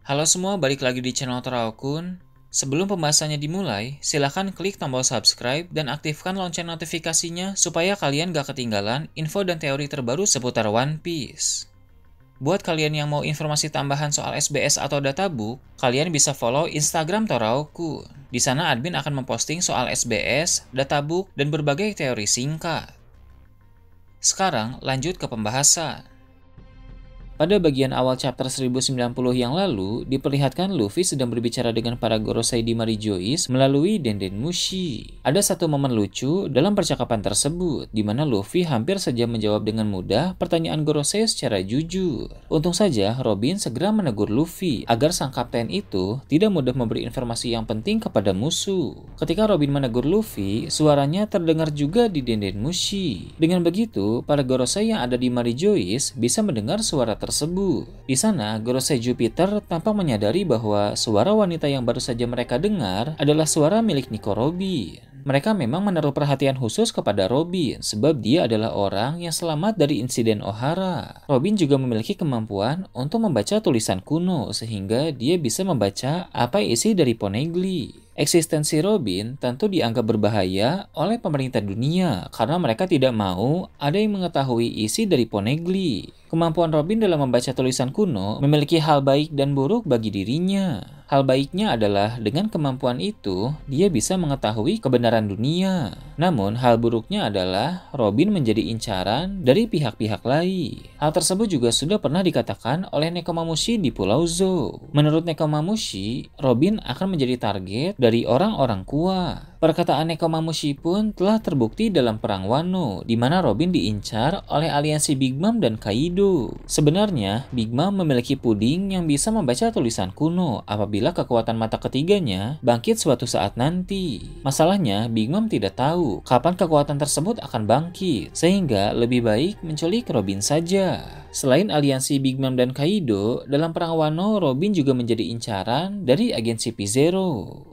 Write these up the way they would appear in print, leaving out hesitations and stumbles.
Halo semua, balik lagi di channel Toraokun. Sebelum pembahasannya dimulai, silahkan klik tombol subscribe dan aktifkan lonceng notifikasinya supaya kalian gak ketinggalan info dan teori terbaru seputar One Piece. Buat kalian yang mau informasi tambahan soal SBS atau databook, kalian bisa follow Instagram Toraokun. Di sana admin akan memposting soal SBS, databook, dan berbagai teori singkat. Sekarang lanjut ke pembahasan. Pada bagian awal chapter 1090 yang lalu, diperlihatkan Luffy sedang berbicara dengan para Gorosei di Marijois melalui Denden Mushi. Ada satu momen lucu dalam percakapan tersebut, di mana Luffy hampir saja menjawab dengan mudah pertanyaan Gorosei secara jujur. Untung saja Robin segera menegur Luffy agar sang kapten itu tidak mudah memberi informasi yang penting kepada musuh. Ketika Robin menegur Luffy, suaranya terdengar juga di Denden Mushi. Dengan begitu, para Gorosei yang ada di Marijois bisa mendengar suara tersebut. Di sana, Gorosei Jupiter tampak menyadari bahwa suara wanita yang baru saja mereka dengar adalah suara milik Nico Robin. Mereka memang menaruh perhatian khusus kepada Robin sebab dia adalah orang yang selamat dari insiden Ohara. Robin juga memiliki kemampuan untuk membaca tulisan kuno sehingga dia bisa membaca apa isi dari Poneglyph. Eksistensi Robin tentu dianggap berbahaya oleh pemerintah dunia karena mereka tidak mau ada yang mengetahui isi dari Poneglyph. Kemampuan Robin dalam membaca tulisan kuno memiliki hal baik dan buruk bagi dirinya. Hal baiknya adalah dengan kemampuan itu, dia bisa mengetahui kebenaran dunia. Namun, hal buruknya adalah Robin menjadi incaran dari pihak-pihak lain. Hal tersebut juga sudah pernah dikatakan oleh Nekomamushi di Pulau Zou. Menurut Nekomamushi, Robin akan menjadi target dari orang-orang kuat. Perkataan Nekomamushi pun telah terbukti dalam Perang Wano, di mana Robin diincar oleh aliansi Big Mom dan Kaido. Sebenarnya, Big Mom memiliki puding yang bisa membaca tulisan kuno apabila kekuatan mata ketiganya bangkit suatu saat nanti. Masalahnya, Big Mom tidak tahu kapan kekuatan tersebut akan bangkit, sehingga lebih baik menculik Robin saja. Selain aliansi Big Mom dan Kaido, dalam Perang Wano, Robin juga menjadi incaran dari agen CP0.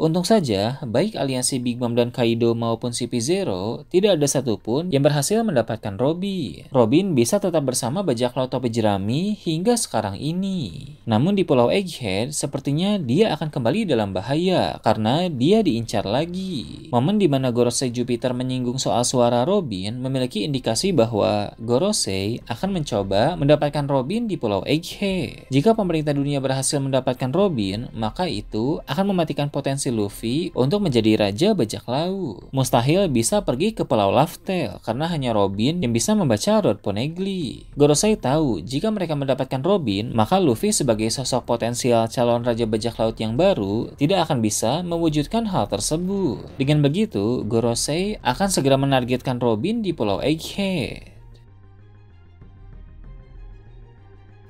Untung saja, baik aliansi Big Mom dan Kaido maupun CP0, tidak ada satupun yang berhasil mendapatkan Robin. Robin bisa tetap bersama bajak laut topi jerami hingga sekarang ini. Namun di Pulau Egghead, sepertinya dia akan kembali dalam bahaya karena dia diincar lagi. Momen di mana Gorosei Jupiter menyinggung soal suara Robin memiliki indikasi bahwa Gorosei akan mencoba mendapatkan Robin di Pulau Egghead. Jika pemerintah dunia berhasil mendapatkan Robin, maka itu akan mematikan potensi Luffy untuk menjadi raja bajak laut. Mustahil bisa pergi ke Pulau Laugh-Tale karena hanya Robin yang bisa membaca Road Poneglyph. Gorosei tahu jika mereka mendapatkan Robin, maka Luffy sebagai sosok potensial calon raja bajak laut yang baru tidak akan bisa mewujudkan hal tersebut. Dengan begitu, Gorosei akan segera menargetkan Robin di Pulau Egghead.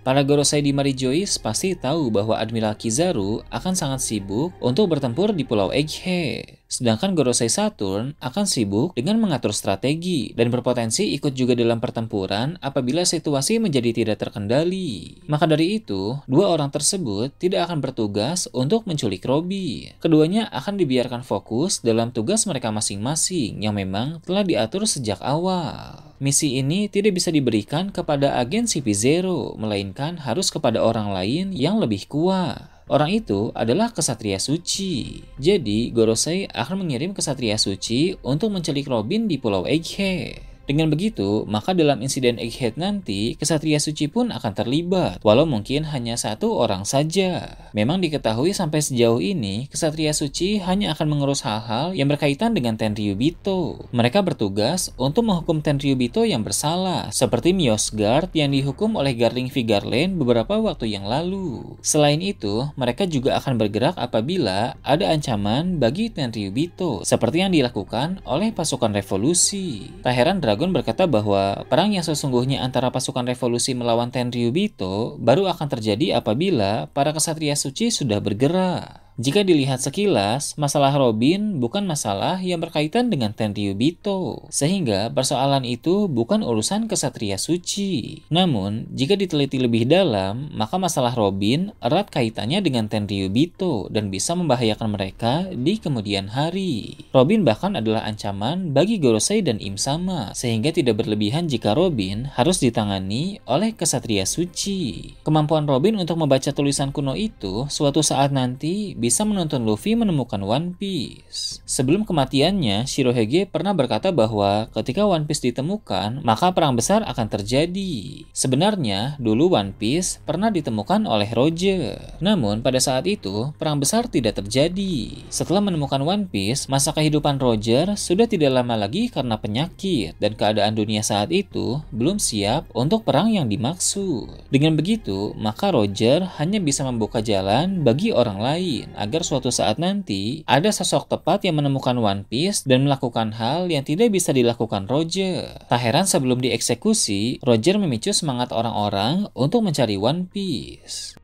Para Gorosei di Marijois pasti tahu bahwa Admiral Kizaru akan sangat sibuk untuk bertempur di Pulau Egghead. Sedangkan Gorosei Saturn akan sibuk dengan mengatur strategi dan berpotensi ikut juga dalam pertempuran apabila situasi menjadi tidak terkendali. Maka dari itu, dua orang tersebut tidak akan bertugas untuk menculik Robin. Keduanya akan dibiarkan fokus dalam tugas mereka masing-masing yang memang telah diatur sejak awal. Misi ini tidak bisa diberikan kepada agen CP0, melainkan harus kepada orang lain yang lebih kuat. Orang itu adalah Kesatria Suci. Jadi, Gorosei akan mengirim Kesatria Suci untuk menculik Robin di Pulau Egghead. Dengan begitu, maka dalam insiden Egghead nanti, Kesatria Suci pun akan terlibat, walau mungkin hanya satu orang saja. Memang diketahui sampai sejauh ini, Kesatria Suci hanya akan mengurus hal-hal yang berkaitan dengan Tenryubito. Mereka bertugas untuk menghukum Tenryubito yang bersalah, seperti Myosgard yang dihukum oleh Guarding Vigarland beberapa waktu yang lalu. Selain itu, mereka juga akan bergerak apabila ada ancaman bagi Tenryubito, seperti yang dilakukan oleh pasukan revolusi. Tak heran Dragon berkata bahwa perang yang sesungguhnya antara pasukan revolusi melawan Tenryubito baru akan terjadi apabila para Kesatria Suci sudah bergerak. Jika dilihat sekilas, masalah Robin bukan masalah yang berkaitan dengan Tenryubito, sehingga persoalan itu bukan urusan kesatria suci. Namun, jika diteliti lebih dalam, maka masalah Robin erat kaitannya dengan Tenryubito dan bisa membahayakan mereka di kemudian hari. Robin bahkan adalah ancaman bagi Gorosei dan Im Sama, sehingga tidak berlebihan jika Robin harus ditangani oleh kesatria suci. Kemampuan Robin untuk membaca tulisan kuno itu suatu saat nanti bisa menuntun Luffy menemukan One Piece. Sebelum kematiannya, Shirohige pernah berkata bahwa ketika One Piece ditemukan, maka perang besar akan terjadi. Sebenarnya, dulu One Piece pernah ditemukan oleh Roger. Namun, pada saat itu, perang besar tidak terjadi. Setelah menemukan One Piece, masa kehidupan Roger sudah tidak lama lagi karena penyakit, dan keadaan dunia saat itu belum siap untuk perang yang dimaksud. Dengan begitu, maka Roger hanya bisa membuka jalan bagi orang lain agar suatu saat nanti ada sosok tepat yang menemukan One Piece dan melakukan hal yang tidak bisa dilakukan Roger. Tak heran sebelum dieksekusi, Roger memicu semangat orang-orang untuk mencari One Piece.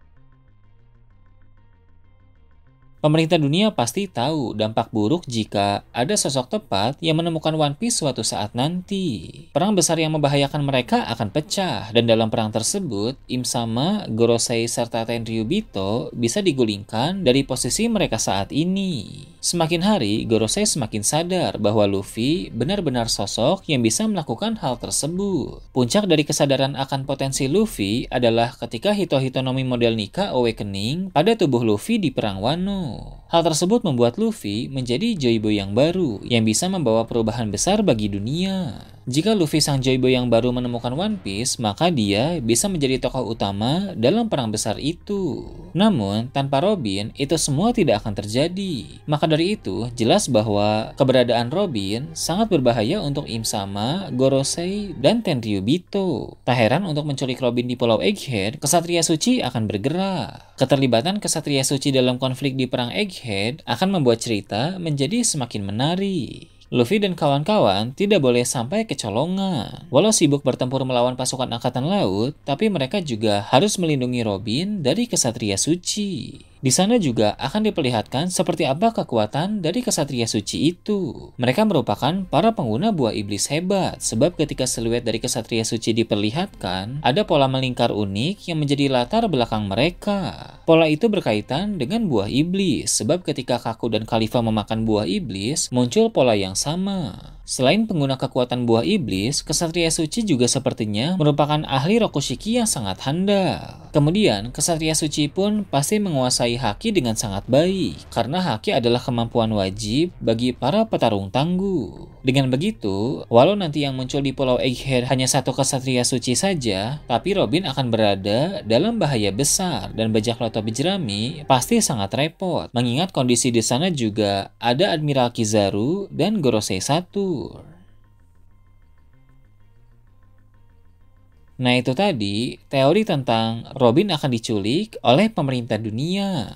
Pemerintah dunia pasti tahu dampak buruk jika ada sosok tepat yang menemukan One Piece suatu saat nanti. Perang besar yang membahayakan mereka akan pecah, dan dalam perang tersebut, Im Sama, Gorosei, serta Tenryubito bisa digulingkan dari posisi mereka saat ini. Semakin hari, Gorosei semakin sadar bahwa Luffy benar-benar sosok yang bisa melakukan hal tersebut. Puncak dari kesadaran akan potensi Luffy adalah ketika Hito-Hitonomi model Nika Awakening pada tubuh Luffy di Perang Wano. Hal tersebut membuat Luffy menjadi Joyboy yang baru yang bisa membawa perubahan besar bagi dunia. Jika Luffy sang Joyboy yang baru menemukan One Piece, maka dia bisa menjadi tokoh utama dalam perang besar itu. Namun, tanpa Robin, itu semua tidak akan terjadi. Maka dari itu, jelas bahwa keberadaan Robin sangat berbahaya untuk Im Sama, Gorosei, dan Tenryubito. Tak heran untuk menculik Robin di Pulau Egghead, Kesatria Suci akan bergerak. Keterlibatan Kesatria Suci dalam konflik di Perang Egghead akan membuat cerita menjadi semakin menarik. Luffy dan kawan-kawan tidak boleh sampai kecolongan. Walau sibuk bertempur melawan pasukan Angkatan Laut, tapi mereka juga harus melindungi Robin dari Kesatria Suci. Di sana juga akan diperlihatkan seperti apa kekuatan dari Kesatria Suci itu. Mereka merupakan para pengguna buah iblis hebat, sebab ketika siluet dari Kesatria Suci diperlihatkan, ada pola melingkar unik yang menjadi latar belakang mereka. Pola itu berkaitan dengan buah iblis, sebab ketika Kaku dan Kalifa memakan buah iblis, muncul pola yang sama. Selain pengguna kekuatan buah iblis, Kesatria Suci juga sepertinya merupakan ahli Rokushiki yang sangat handal. Kemudian, Kesatria Suci pun pasti menguasai Haki dengan sangat baik, karena Haki adalah kemampuan wajib bagi para petarung tangguh. Dengan begitu, walau nanti yang muncul di Pulau Egghead hanya satu Kesatria Suci saja, tapi Robin akan berada dalam bahaya besar, dan bajak laut topi jerami pasti sangat repot, mengingat kondisi di sana juga ada Admiral Kizaru dan Gorosei 1. Nah, itu tadi teori tentang Robin akan diculik oleh pemerintah dunia.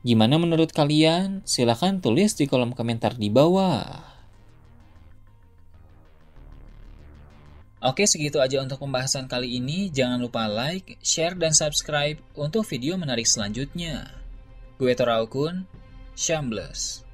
Gimana menurut kalian? Silahkan tulis di kolom komentar di bawah. Oke, segitu aja untuk pembahasan kali ini. Jangan lupa like, share, dan subscribe untuk video menarik selanjutnya. Gue Toraukun, Shambles.